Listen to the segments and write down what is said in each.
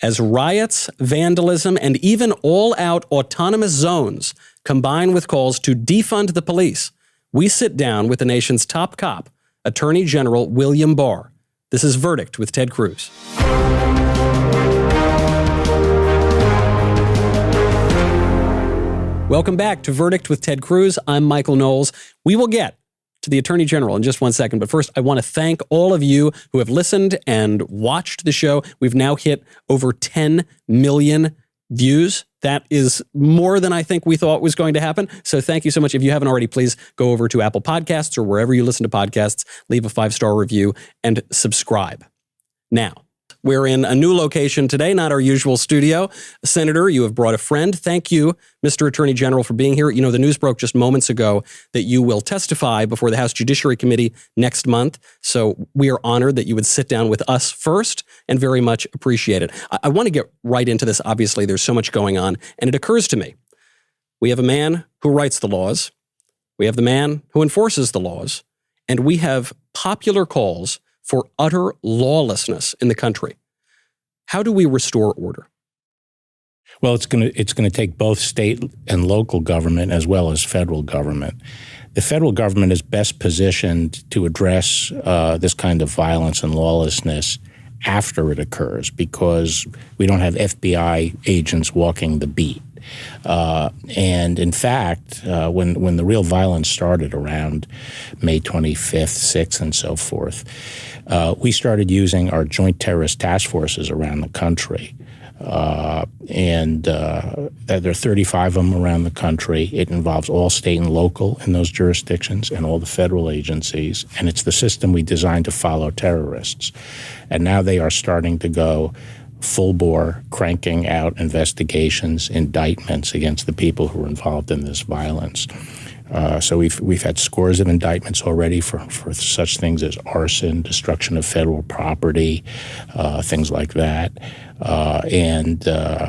As riots, vandalism, and even all-out autonomous zones combine with calls to defund the police, we sit down with the nation's top cop, Attorney General William Barr. This is Verdict with Ted Cruz. Welcome back to Verdict with Ted Cruz. I'm Michael Knowles. We will get to the Attorney General in just one second, but first I want to thank all of you who have listened and watched the show. We've now hit over 10 million views. That is more than I think we thought was going to happen. So thank you so much. If you haven't already, please go over to Apple Podcasts or wherever you listen to podcasts, leave a 5-star review and subscribe. Now, we're in a new location today, not our usual studio. Senator, you have brought a friend. Thank you, Mr. Attorney General, for being here. You know, the news broke just moments ago that you will testify before the House Judiciary Committee next month. So we are honored that you would sit down with us first and very much appreciate it. I want to get right into this. Obviously, there's so much going on. And it occurs to me, we have a man who writes the laws. We have the man who enforces the laws. And we have popular calls for utter lawlessness in the country. How do we restore order? Well, it's going to take both state and local government as well as federal government. The federal government is best positioned to address this kind of violence and lawlessness after it occurs because we don't have FBI agents walking the beat. And in fact, when the real violence started around May 25th, 6th, and so forth, we started using our joint terrorist task forces around the country. And there are 35 of them around the country. It involves all state and local in those jurisdictions and all the federal agencies. And it's the system we designed to follow terrorists. And now they are starting to go full bore, cranking out investigations, indictments against the people who were involved in this violence. So we've had scores of indictments already for such things as arson, destruction of federal property, things like that. And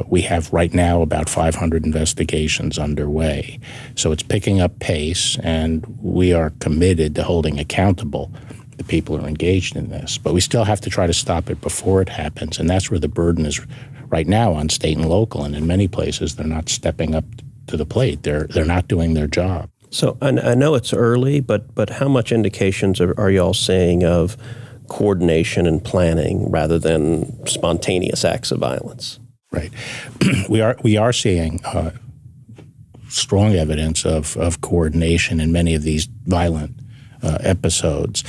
we have right now about 500 investigations underway. So it's picking up pace, and we are committed to holding accountable the people who are engaged in this. But we still have to try to stop it before it happens, and that's where the burden is right now on state and local. And in many places, they're not stepping up to the plate. They're not doing their job. So I know it's early, but how much indications are y'all seeing of coordination and planning rather than spontaneous acts of violence? Right. We are seeing strong evidence of coordination in many of these violent episodes.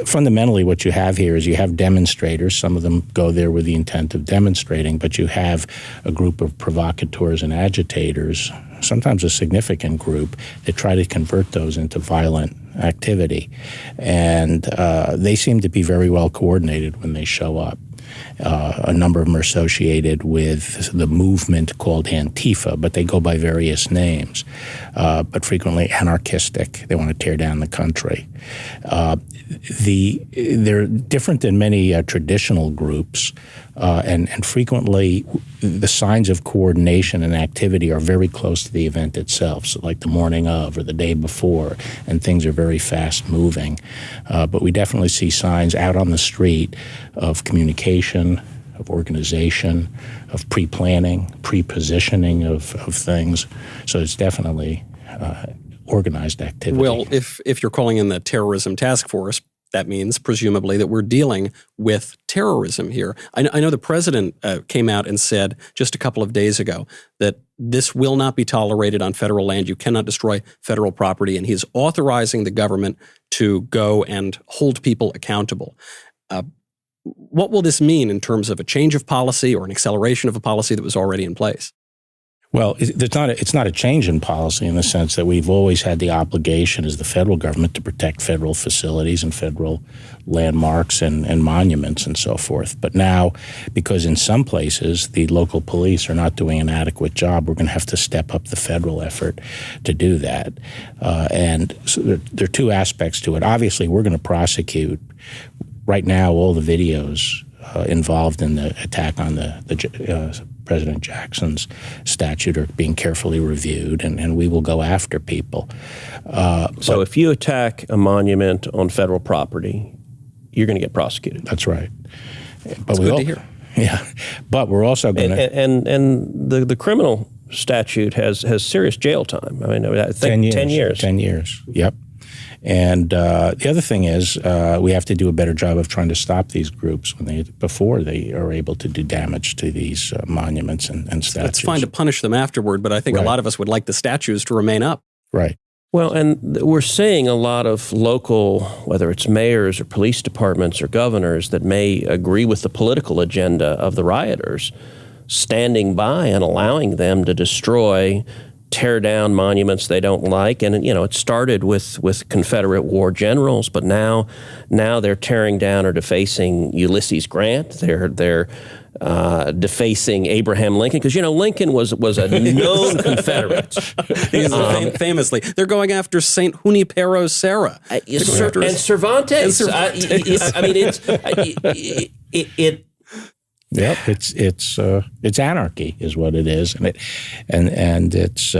Fundamentally, what you have here is you have demonstrators. Some of them go there with the intent of demonstrating, but you have a group of provocateurs and agitators, sometimes a significant group, that try to convert those into violent activity. And they seem to be very well coordinated when they show up. A number of them are associated with the movement called Antifa, but they go by various names, but frequently anarchistic. They want to tear down the country. They're different than many traditional groups, and frequently the signs of coordination and activity are very close to the event itself, so like the morning of or the day before, and things are very fast moving. But we definitely see signs out on the street of communication, of organization, of pre-planning, pre-positioning of things. So it's definitely organized activity. Well, if you're calling in the terrorism task force, that means presumably that we're dealing with terrorism here. I know the president came out and said just a couple of days ago that this will not be tolerated on federal land. You cannot destroy federal property, and he's authorizing the government to go and hold people accountable. What will this mean in terms of a change of policy or an acceleration of a policy that was already in place? Well, it's not a change in policy in the sense that we've always had the obligation as the federal government to protect federal facilities and federal landmarks and monuments and so forth. But now, because in some places the local police are not doing an adequate job, we're going to have to step up the federal effort to do that. And so there are two aspects to it. Obviously, we're going to prosecute. Right now, all the videos involved in the attack on the President Jackson's statue are being carefully reviewed, and we will go after people. So if you attack a monument on federal property, you're going to get prosecuted. That's right. That's good to hear. Yeah, but we're also going to and the criminal statute has serious jail time. I mean, I think 10 years. 10 years. Yep. And the other thing is we have to do a better job of trying to stop these groups before they are able to do damage to these monuments and statues. It's fine to punish them afterward, but I think a lot of us would like the statues to remain up. Right. Well, and we're seeing a lot of local, whether it's mayors or police departments or governors that may agree with the political agenda of the rioters, standing by and allowing them to destroy, tear down monuments they don't like. And, it started with Confederate war generals, but now they're tearing down or defacing Ulysses Grant. They're defacing Abraham Lincoln, because Lincoln was a known Confederate. Famously, they're going after Saint Junipero Serra and Cervantes. I mean, it. Yep, it's anarchy is what it is, and it's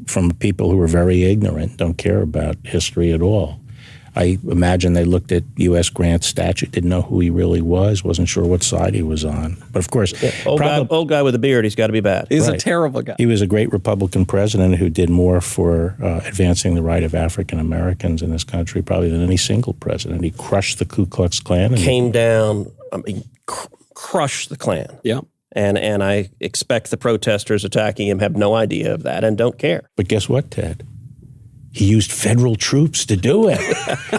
from people who are very ignorant, don't care about history at all. I imagine they looked at U.S. Grant's statue, didn't know who he really was, wasn't sure what side he was on. But of course, old guy with a beard, he's got to be bad. He's a terrible guy. He was a great Republican president who did more for advancing the right of African Americans in this country probably than any single president. He crushed the Ku Klux Klan. Came down, crushed the Klan. Yeah. And I expect the protesters attacking him have no idea of that and don't care. But guess what, Ted? He used federal troops to do it.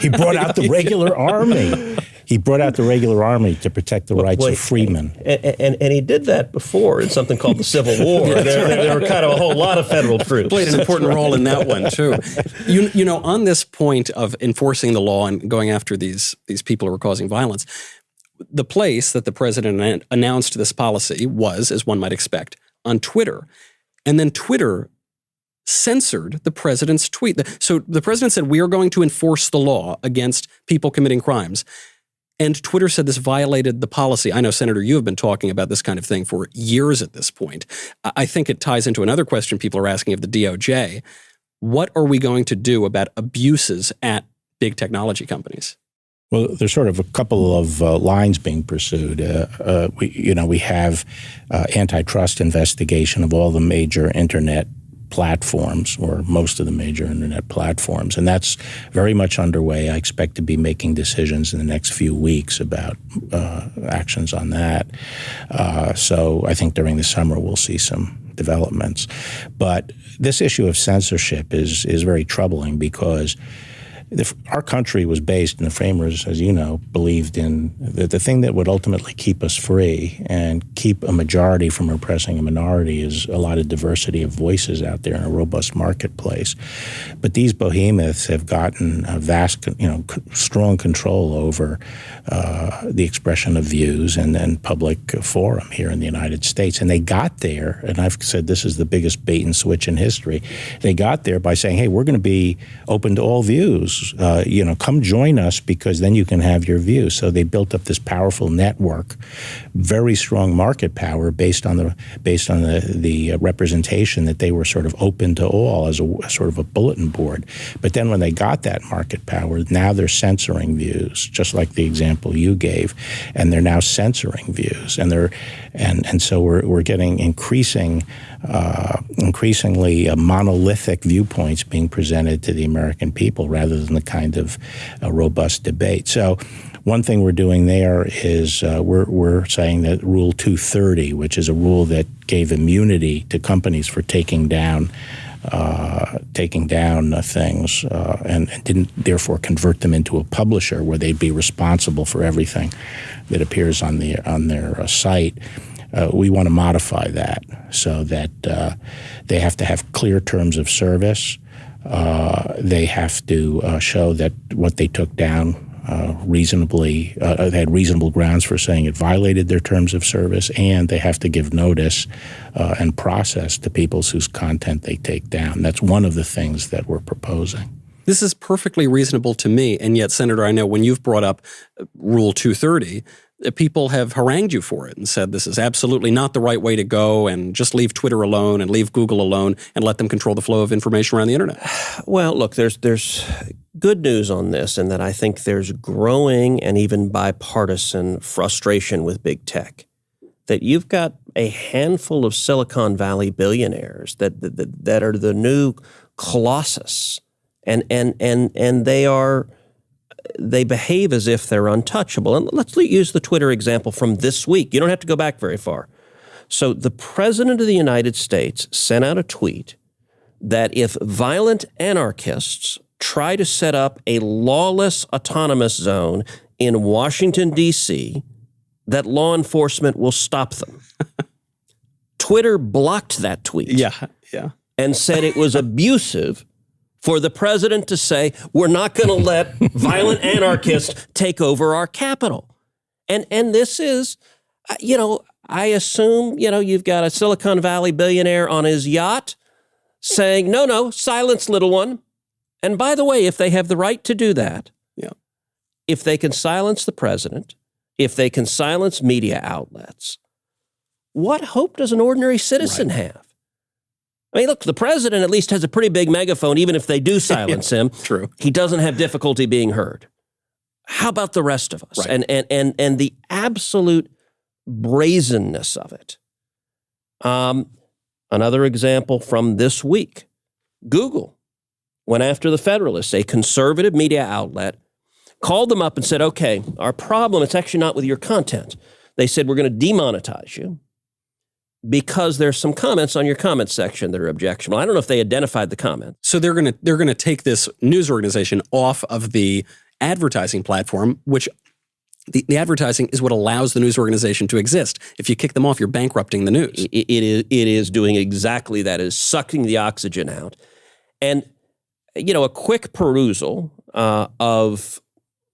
He brought out the regular army. He brought out the regular army to protect the rights of freemen. And he did that before in something called the Civil War. There were kind of a whole lot of federal troops. Played an important role in that one, too. On this point of enforcing the law and going after these people who are causing violence, the place that the president announced this policy was, as one might expect, on Twitter. And then Twitter censored the president's tweet. So the president said, we are going to enforce the law against people committing crimes. And Twitter said this violated the policy. I know, Senator, you have been talking about this kind of thing for years at this point. I think it ties into another question people are asking of the DOJ. What are we going to do about abuses at big technology companies? Well, there's sort of a couple of lines being pursued. We have antitrust investigation of all the major internet platforms, or most of the major internet platforms, and that's very much underway. I expect to be making decisions in the next few weeks about actions on that. So I think during the summer we'll see some developments. But this issue of censorship is very troubling because our country was based, and the framers, as you know, believed in the thing that would ultimately keep us free and keep a majority from oppressing a minority is a lot of diversity of voices out there in a robust marketplace. But these behemoths have gotten a vast, strong control over the expression of views and public forum here in the United States. And they got there, and I've said this is the biggest bait and switch in history. They got there by saying, hey, we're going to be open to all views. Come join us because then you can have your view. So they built up this powerful network, very strong market power based on the representation that they were sort of open to all as a sort of a bulletin board. But then when they got that market power, now they're censoring views, just like the example you gave, and they're now censoring views, and so we're getting increasingly monolithic viewpoints being presented to the American people rather than the kind of robust debate. So one thing we're doing there is we're saying that Rule 230, which is a rule that gave immunity to companies for taking down things and didn't therefore convert them into a publisher where they'd be responsible for everything that appears on their site. We want to modify that so that they have to have clear terms of service. They have to show that what they took down they had reasonable grounds for saying it violated their terms of service, and they have to give notice and process to people whose content they take down. That's one of the things that we're proposing. This is perfectly reasonable to me, and yet, Senator, I know when you've brought up Rule 230, people have harangued you for it and said this is absolutely not the right way to go, and just leave Twitter alone and leave Google alone and let them control the flow of information around the internet. Well, look, there's good news on this, in that I think there's growing and even bipartisan frustration with big tech. that you've got a handful of Silicon Valley billionaires that are the new colossus, and they behave as if they're untouchable. And let's use the Twitter example from this week. You don't have to go back very far. So the President of the United States sent out a tweet that if violent anarchists try to set up a lawless autonomous zone in Washington, D.C., that law enforcement will stop them. Twitter blocked that tweet. Yeah. And said it was abusive for the president to say, we're not going to let violent anarchists take over our capital. And this is, I assume, you've got a Silicon Valley billionaire on his yacht saying, no, silence, little one. And by the way, if they have the right to do that, if they can silence the president, if they can silence media outlets, what hope does an ordinary citizen have? I mean, look, the president at least has a pretty big megaphone, even if they do silence him. True. He doesn't have difficulty being heard. How about the rest of us? Right. And the absolute brazenness of it. Another example from this week, Google went after the Federalist, a conservative media outlet, called them up and said, okay, our problem, it's actually not with your content. They said, we're going to demonetize you because there's some comments on your comment section that are objectionable. I don't know if they identified the comment. So they're going to take this news organization off of the advertising platform, which the advertising is what allows the news organization to exist. If you kick them off, you're bankrupting the news. It is doing exactly that. It is sucking the oxygen out. And, a quick perusal of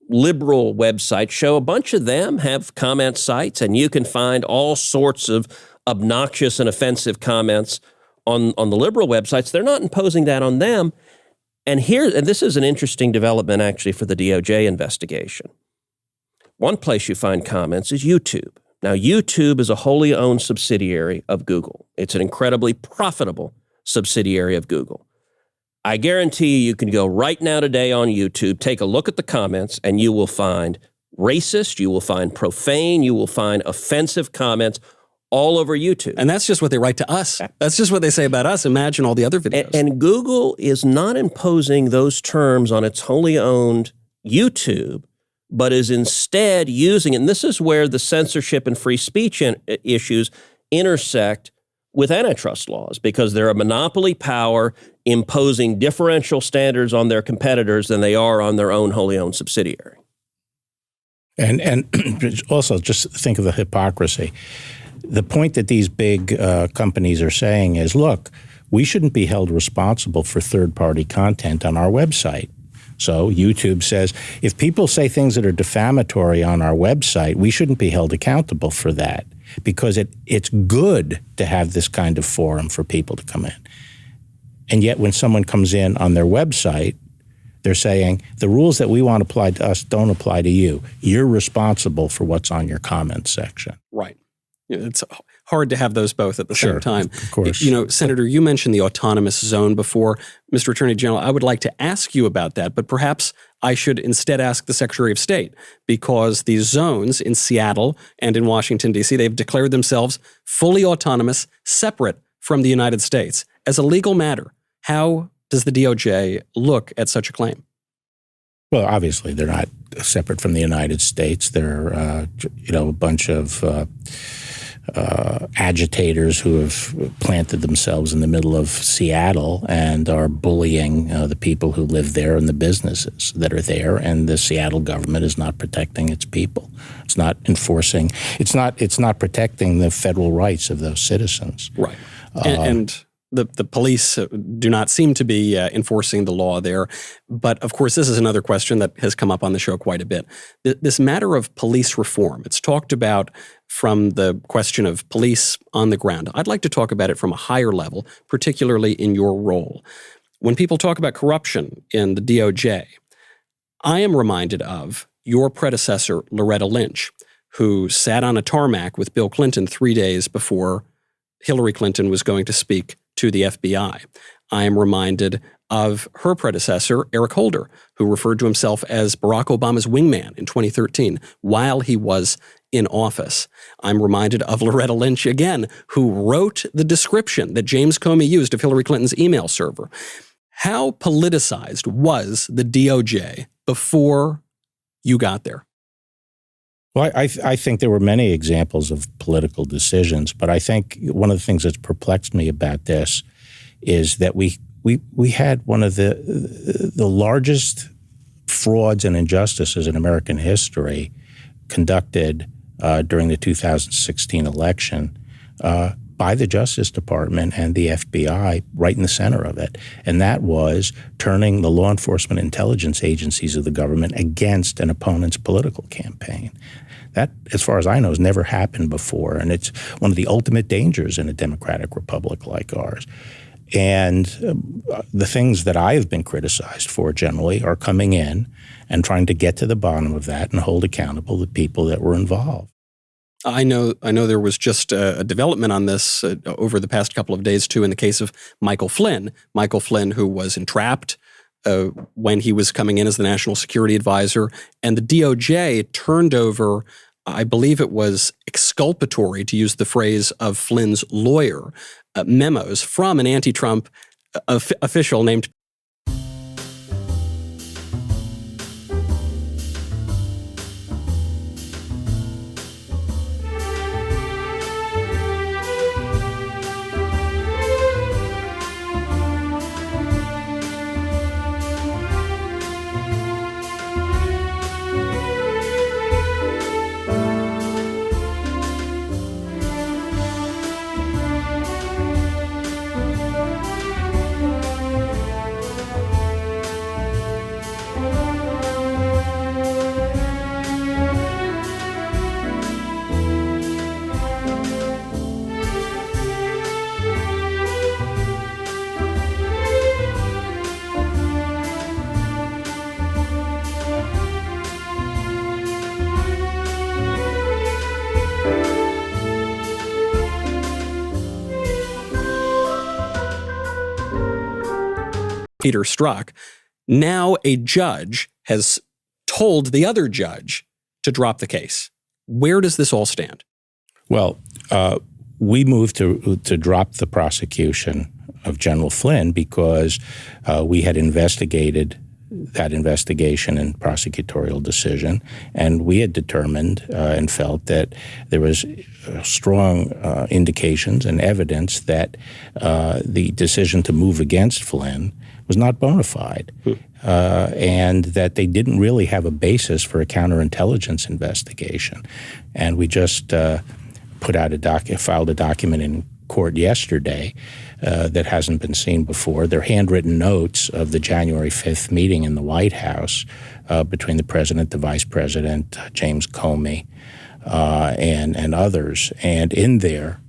liberal websites show a bunch of them have comment sites, and you can find all sorts of obnoxious and offensive comments on the liberal websites. They're not imposing that on them. And this is an interesting development actually for the DOJ investigation. One place you find comments is YouTube. Now, YouTube is a wholly owned subsidiary of Google. It's an incredibly profitable subsidiary of Google. I guarantee you can go right now today on YouTube, take a look at the comments, and you will find racist, you will find profane, you will find offensive comments all over YouTube. And that's just what they write to us. That's just what they say about us. Imagine all the other videos. And Google is not imposing those terms on its wholly owned YouTube, but is instead using, and this is where the censorship and free speech issues intersect with antitrust laws, because they're a monopoly power imposing differential standards on their competitors than they are on their own wholly owned subsidiary. And also just think of the hypocrisy. The point that these big companies are saying is, look, we shouldn't be held responsible for third-party content on our website. So YouTube says, if people say things that are defamatory on our website, we shouldn't be held accountable for that, because it's good to have this kind of forum for people to come in. And yet when someone comes in on their website, they're saying, the rules that we want applied to us don't apply to you. You're responsible for what's on your comments section. Right. It's hard to have those both at the same time. Of course. Senator, you mentioned the autonomous zone before. Mr. Attorney General, I would like to ask you about that, but perhaps I should instead ask the Secretary of State, because these zones in Seattle and in Washington, D.C., they've declared themselves fully autonomous, separate from the United States. As a legal matter, how does the DOJ look at such a claim? Well, obviously, they're not separate from the United States. They're, a bunch of agitators who have planted themselves in the middle of Seattle and are bullying the people who live there and the businesses that are there. And the Seattle government is not protecting its people. It's not enforcing. It's not protecting the federal rights of those citizens. Right. And the police do not seem to be enforcing the law there. But of course, this is another question that has come up on the show quite a bit. This matter of police reform, it's talked about from the question of police on the ground. I'd like to talk about it from a higher level, particularly in your role. When people talk about corruption in the DOJ, I am reminded of your predecessor, Loretta Lynch, who sat on a tarmac with Bill Clinton 3 days before Hillary Clinton was going to speak to the FBI. I am reminded of her predecessor, Eric Holder, who referred to himself as Barack Obama's wingman in 2013 while he was in office. I'm reminded of Loretta Lynch again, who wrote the description that James Comey used of Hillary Clinton's email server. How politicized was the DOJ before you got there? Well, I think there were many examples of political decisions, but I think one of the things that's perplexed me about this is that we had one of the largest frauds and injustices in American history conducted during the 2016 election by the Justice Department and the FBI right in the center of it. And that was turning the law enforcement intelligence agencies of the government against an opponent's political campaign. That, as far as I know, has never happened before. And it's one of the ultimate dangers in a democratic republic like ours. And the things that I have been criticized for generally are coming in and trying to get to the bottom of that and hold accountable the people that were involved. I know there was just a development on this over the past couple of days, too, in the case of Michael Flynn. Michael Flynn, who was entrapped when he was coming in as the national security advisor. And the DOJ turned over, I believe it was exculpatory, to use the phrase of Flynn's lawyer, memos from an anti-Trump official named Peter Strzok. Now a judge has told the other judge to drop the case. Where does this all stand? Well, we moved to drop the prosecution of General Flynn because we had investigated that investigation and prosecutorial decision, and we had determined and felt that there was strong indications and evidence that the decision to move against Flynn was not bona fide, and that they didn't really have a basis for a counterintelligence investigation. And we just filed a document in court yesterday that hasn't been seen before. They're handwritten notes of the January 5th meeting in the White House between the president, the vice president, James Comey, and others. And in there,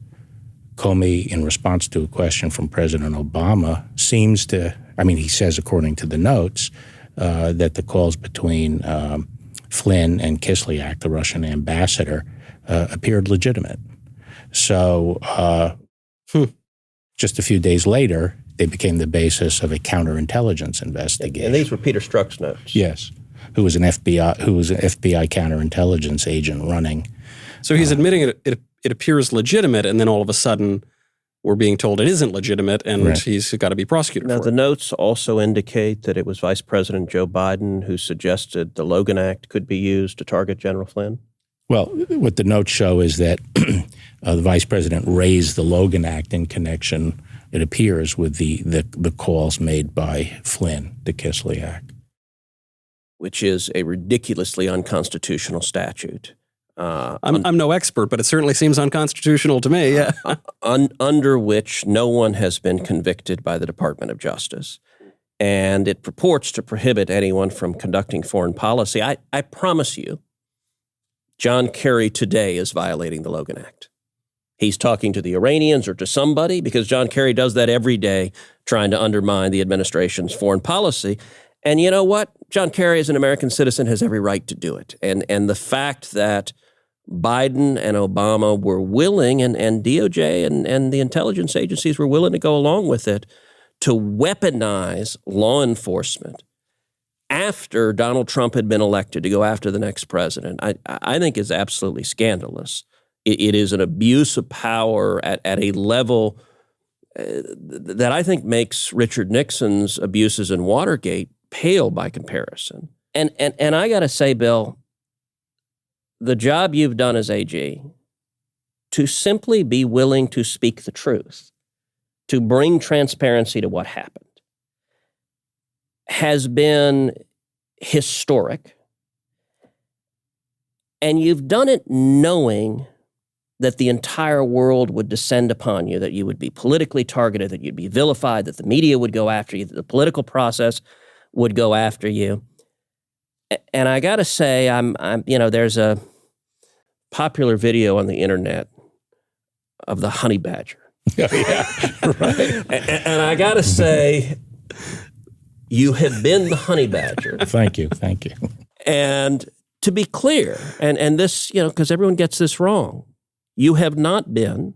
Comey, in response to a question from President Obama, seems to, he says, according to the notes, that the calls between Flynn and Kislyak, the Russian ambassador, appeared legitimate. So just a few days later, they became the basis of a counterintelligence investigation. And these were Peter Strzok's notes. Yes, who was an FBI counterintelligence agent running. So he's admitting it appears legitimate, and then all of a sudden we're being told it isn't legitimate, and right. He's got to be prosecuted for it. Now, the notes also indicate that it was Vice President Joe Biden who suggested the Logan Act could be used to target General Flynn? Well, what the notes show is that the Vice President raised the Logan Act in connection, it appears, with the calls made by Flynn to Kislyak. Which is a ridiculously unconstitutional statute. I'm no expert, but it certainly seems unconstitutional to me, yeah. Under which no one has been convicted by the Department of Justice. And it purports to prohibit anyone from conducting foreign policy. I promise you, John Kerry today is violating the Logan Act. He's talking to the Iranians or to somebody, because John Kerry does that every day, trying to undermine the administration's foreign policy. And you know what? John Kerry, as an American citizen, has every right to do it. And the fact that Biden and Obama were willing, and DOJ and the intelligence agencies were willing to go along with it, to weaponize law enforcement after Donald Trump had been elected to go after the next president, I think is absolutely scandalous. It is an abuse of power at a level that I think makes Richard Nixon's abuses in Watergate pale by comparison. And I got to say, Bill, the job you've done as AG, to simply be willing to speak the truth, to bring transparency to what happened, has been historic. And you've done it knowing that the entire world would descend upon you, that you would be politically targeted, that you'd be vilified, that the media would go after you, that the political process would go after you. And I got to say, there's a popular video on the internet of the honey badger. Oh, yeah, right. And I got to say, you have been the honey badger. Thank you. And to be clear, and this, because everyone gets this wrong, you have not been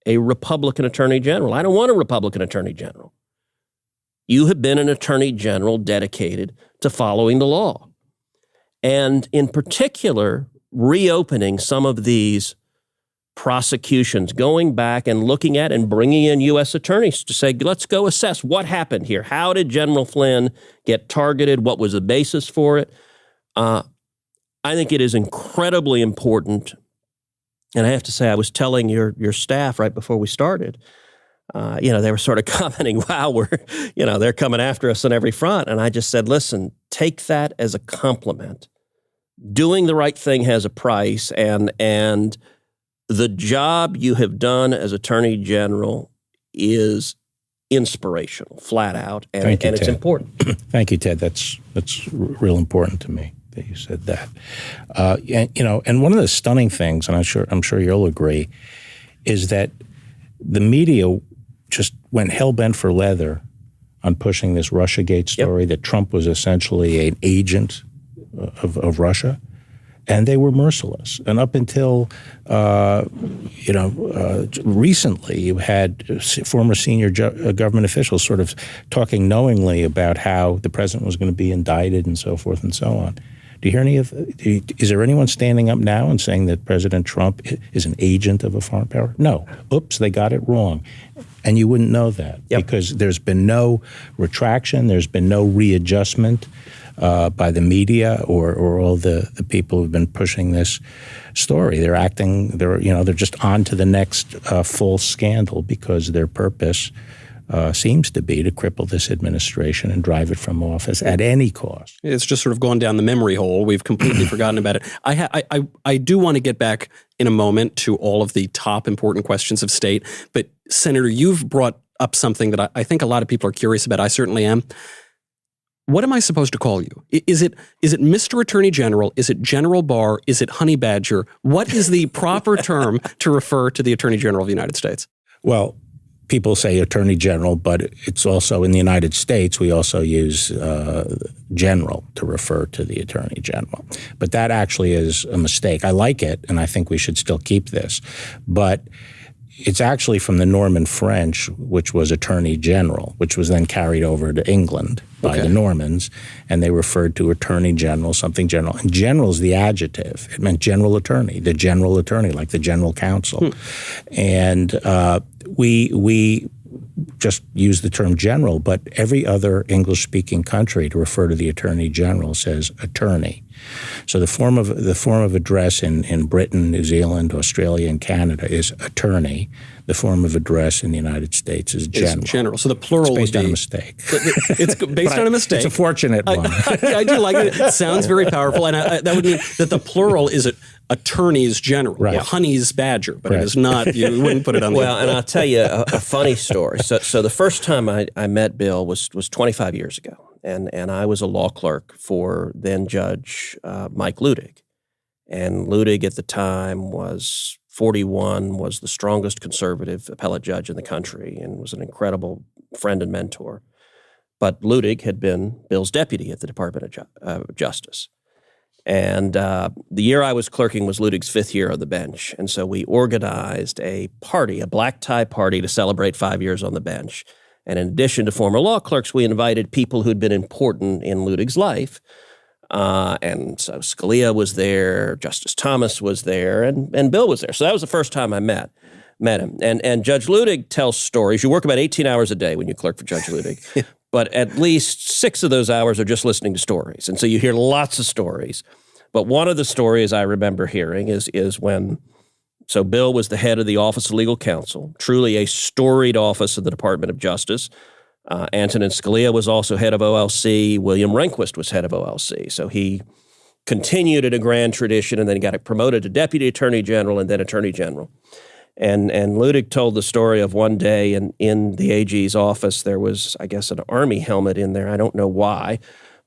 a Republican attorney general. I don't want a Republican attorney general. You have been an attorney general dedicated to following the law. And in particular, reopening some of these prosecutions, going back and looking at and bringing in U.S. attorneys to say, let's go assess what happened here. How did General Flynn get targeted? What was the basis for it? I think it is incredibly important. And I have to say, I was telling your staff right before we started, they were sort of commenting, wow, they're coming after us on every front. And I just said, listen, take that as a compliment. Doing the right thing has a price, and the job you have done as Attorney General is inspirational, flat out, and it's Ted. important. Thank you, Ted. That's real important to me that you said that. And one of the stunning things, and I'm sure you'll agree, is that the media just went hell-bent for leather on pushing this Russiagate story, that Trump was essentially an agent of Russia. And they were merciless. And up until, recently, you had former senior government officials sort of talking knowingly about how the president was going to be indicted and so forth and so on. Do you hear is there anyone standing up now and saying that President Trump is an agent of a foreign power? No. Oops, they got it wrong. And you wouldn't know that because there's been no retraction, there's been no readjustment by the media or all the people who've been pushing this story. They're just on to the next false scandal because their purpose seems to be to cripple this administration and drive it from office at any cost. It's just sort of gone down the memory hole. We've completely forgotten about it. I do want to get back in a moment to all of the top important questions of state. But Senator, you've brought up something that I think a lot of people are curious about. I certainly am. What am I supposed to call you? Is it Mr. Attorney General? Is it General Barr? Is it Honey Badger? What is the proper term to refer to the Attorney General of the United States? Well, people say Attorney General, but it's also in the United States, we also use General to refer to the Attorney General. But that actually is a mistake. I like it, and I think we should still keep this. But it's actually from the Norman French, which was Attorney General, which was then carried over to England by the Normans, and they referred to Attorney General, something general. And general is the adjective. It meant general attorney, the general attorney, like the general counsel. And we just use the term general, but every other English-speaking country to refer to the Attorney General says attorney. So the form of address in Britain, New Zealand, Australia, and Canada is attorney. The form of address in the United States is general. It's general. So the plural it's based would be on a mistake. It's based on a mistake. It's a fortunate one. I do like it. It sounds very powerful, and that would mean that the plural is attorneys general, right. Or honey's badger, but it is not. You wouldn't put it on. Well, and I'll tell you a funny story. So the first time I met Bill was 25 years ago. And I was a law clerk for then Judge Mike Ludig. And Ludig at the time was 41, was the strongest conservative appellate judge in the country, and was an incredible friend and mentor. But Ludig had been Bill's deputy at the Department of Justice. And the year I was clerking was Ludig's 5th year on the bench. And so we organized a party, a black tie party to celebrate 5 years on the bench. And in addition to former law clerks, we invited people who'd been important in Ludig's life. And so Scalia was there, Justice Thomas was there, and Bill was there. So that was the first time I met him. And Judge Ludig tells stories. You work about 18 hours a day when you clerk for Judge Ludig, but at least 6 of those hours are just listening to stories. And so you hear lots of stories. But one of the stories I remember hearing is when, so Bill was the head of the Office of Legal Counsel, truly a storied office of the Department of Justice. Antonin Scalia was also head of OLC. William Rehnquist was head of OLC. So he continued in a grand tradition, and then he got promoted to Deputy Attorney General and then Attorney General. And Ludig told the story of one day in the AG's office, there was, I guess, an Army helmet in there. I don't know why,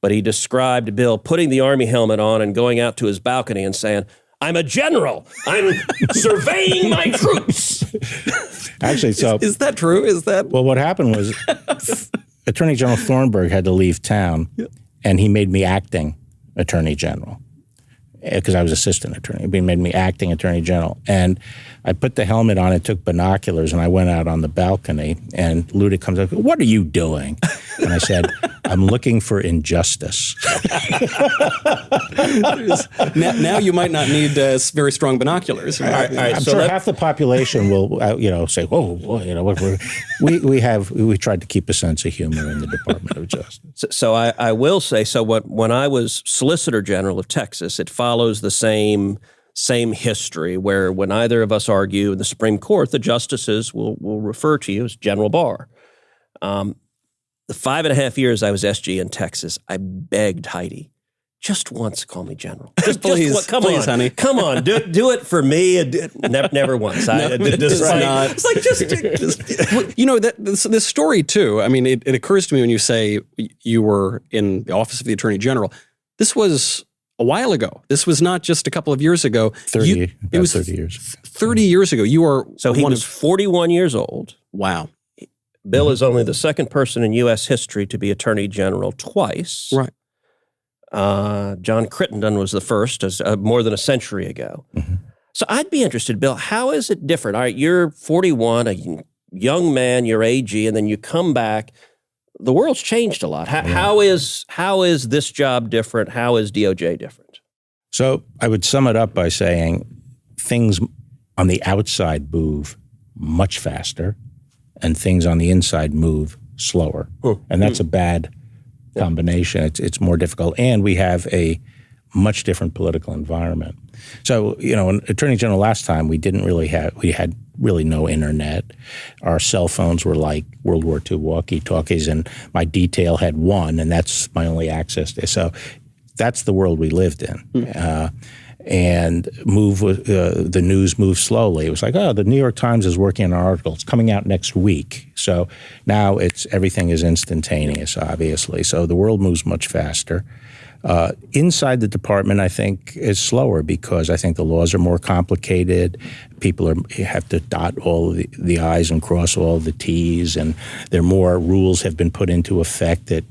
but he described Bill putting the Army helmet on and going out to his balcony and saying, "I'm a general. I'm surveying my troops." Actually, so is that true? Is that well? What happened was Attorney General Thornburg had to leave town, and he made me acting Attorney General because I was assistant attorney. He made me acting Attorney General, and I put the helmet on and took binoculars, and I went out on the balcony. And Ludig comes up, "What are you doing?" And I said, "I'm looking for injustice." now you might not need very strong binoculars. All right, I'm sure half the population will, say, "Whoa, we tried to keep a sense of humor in the Department of Justice." So I will say, when I was Solicitor General of Texas, it follows the same history where when either of us argue in the Supreme Court, the justices will refer to you as General Barr. The 5.5 years I was SG in Texas, I begged Heidi, just once call me General. Please, honey. Come on, do it for me. Never once. It's like this story too. I mean, it occurs to me when you say you were in the Office of the Attorney General. This was a while ago. This was not just a couple of years ago. 30 years. 30 years ago. You were so he was 41 years old. Wow. Bill is only the second person in U.S. history to be Attorney General twice. Right. John Crittenden was the first, more than a century ago. Mm-hmm. So I'd be interested, Bill, how is it different? All right, you're 41, a young man, you're AG, and then you come back. The world's changed a lot. How is this job different? How is DOJ different? So I would sum it up by saying things on the outside move much faster and things on the inside move slower. And that's a bad combination. It's more difficult. And we have a much different political environment. So, in Attorney General last time, we had really no internet. Our cell phones were like World War II walkie-talkies, and my detail had one, and that's my only access to. So that's the world we lived in. And the news moved slowly. It was like, the New York Times is working on an article. It's coming out next week. So now everything is instantaneous, obviously. So the world moves much faster. Inside the department, I think, is slower because I think the laws are more complicated. People have to dot all the I's and cross all the T's, and there are more rules have been put into effect that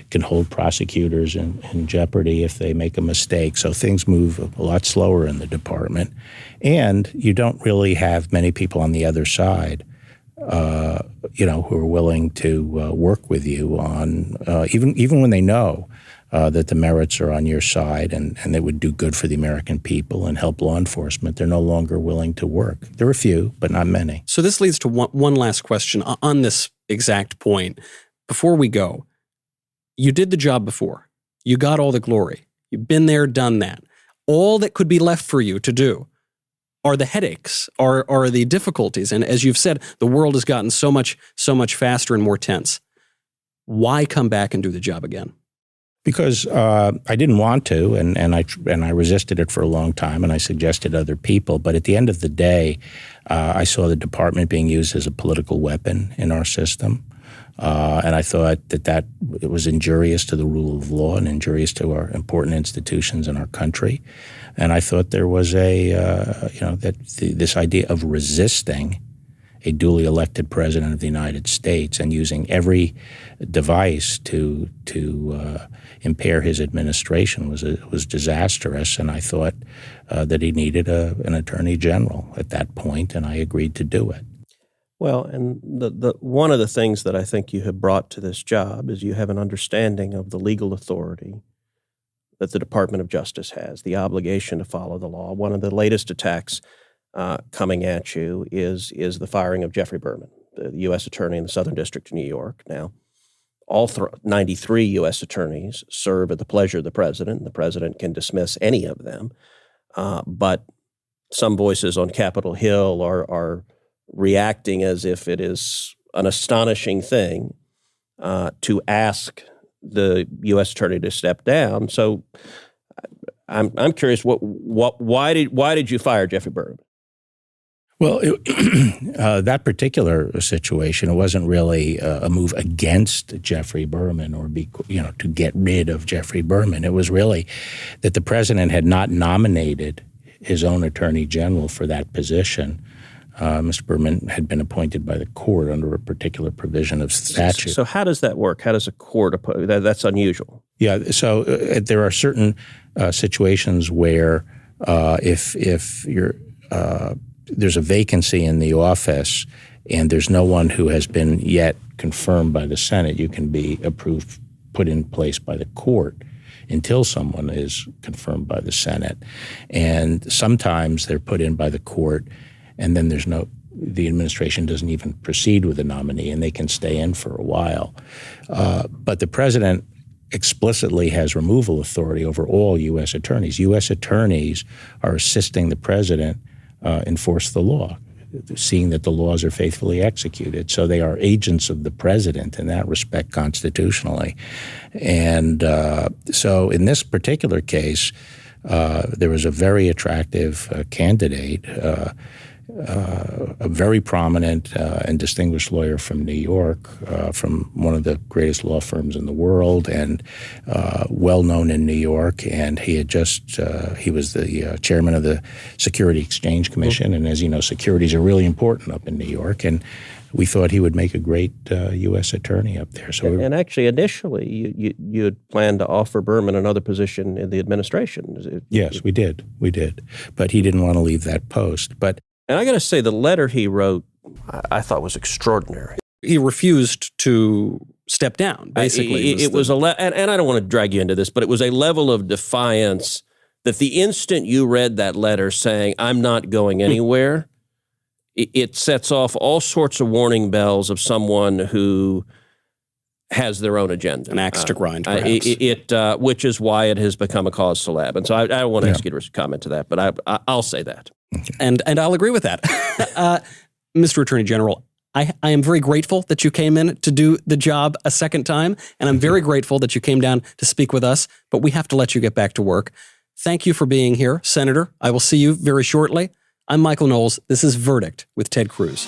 can hold prosecutors in jeopardy if they make a mistake. So things move a lot slower in the department. And you don't really have many people on the other side, who are willing to work with you on, even when they know that the merits are on your side and they would do good for the American people and help law enforcement. They're no longer willing to work. There are a few, but not many. So this leads to one last question on this exact point. Before we go, you did the job before. You got all the glory. You've been there, done that. All that could be left for you to do are the headaches, are the difficulties. And as you've said, the world has gotten so much faster and more tense. Why come back and do the job again? Because I didn't want to, and I resisted it for a long time, and I suggested other people. But at the end of the day, I saw the department being used as a political weapon in our system. And I thought that it was injurious to the rule of law and injurious to our important institutions in our country. And I thought there was this idea of resisting a duly elected president of the United States and using every device to impair his administration was disastrous. And I thought that he needed an attorney general at that point, and I agreed to do it. Well, and the one of the things that I think you have brought to this job is you have an understanding of the legal authority that the Department of Justice has, the obligation to follow the law. One of the latest attacks coming at you is the firing of Jeffrey Berman, the U.S. Attorney in the Southern District of New York. Now, all 93 U.S. attorneys serve at the pleasure of the president, and the president can dismiss any of them. But some voices on Capitol Hill are reacting as if it is an astonishing thing to ask the U.S. attorney to step down. So I'm curious, why did you fire Jeffrey Berman? Well, that particular situation, it wasn't really a move against Jeffrey Berman or to get rid of Jeffrey Berman. It was really that the president had not nominated his own attorney general for that position. Mr. Berman had been appointed by the court under a particular provision of statute. So how does that work? How does a court appoint? That's unusual. Yeah. So there are certain situations where if there's a vacancy in the office and there's no one who has been yet confirmed by the Senate, you can be put in place by the court until someone is confirmed by the Senate. And sometimes they're put in by the court and then the administration doesn't even proceed with the nominee and they can stay in for a while. But the president explicitly has removal authority over all U.S. attorneys. U.S. attorneys are assisting the president enforce the law, seeing that the laws are faithfully executed. So they are agents of the president in that respect constitutionally. And so in this particular case, there was a very attractive candidate, a very prominent and distinguished lawyer from New York, from one of the greatest law firms in the world, and well-known in New York. And he had he was the chairman of the Security Exchange Commission. And as you know, securities are really important up in New York. And we thought he would make a great U.S. attorney up there. So and actually, initially, you had planned to offer Berman another position in the administration. Yes, we did. But he didn't want to leave that post. And I got to say, the letter he wrote, I thought was extraordinary. He refused to step down, basically. And I don't want to drag you into this, but it was a level of defiance that the instant you read that letter saying, I'm not going anywhere, it sets off all sorts of warning bells of someone who has their own agenda. An axe to grind, perhaps. Which is why it has become a cause célèbre. And so I don't want to ask you to comment to that, but I'll say that. And I'll agree with that. Mr. Attorney General, I am very grateful that you came in to do the job a second time, and I'm very grateful that you came down to speak with us, but we have to let you get back to work. Thank you for being here, Senator. I will see you very shortly. I'm Michael Knowles. This is Verdict with Ted Cruz.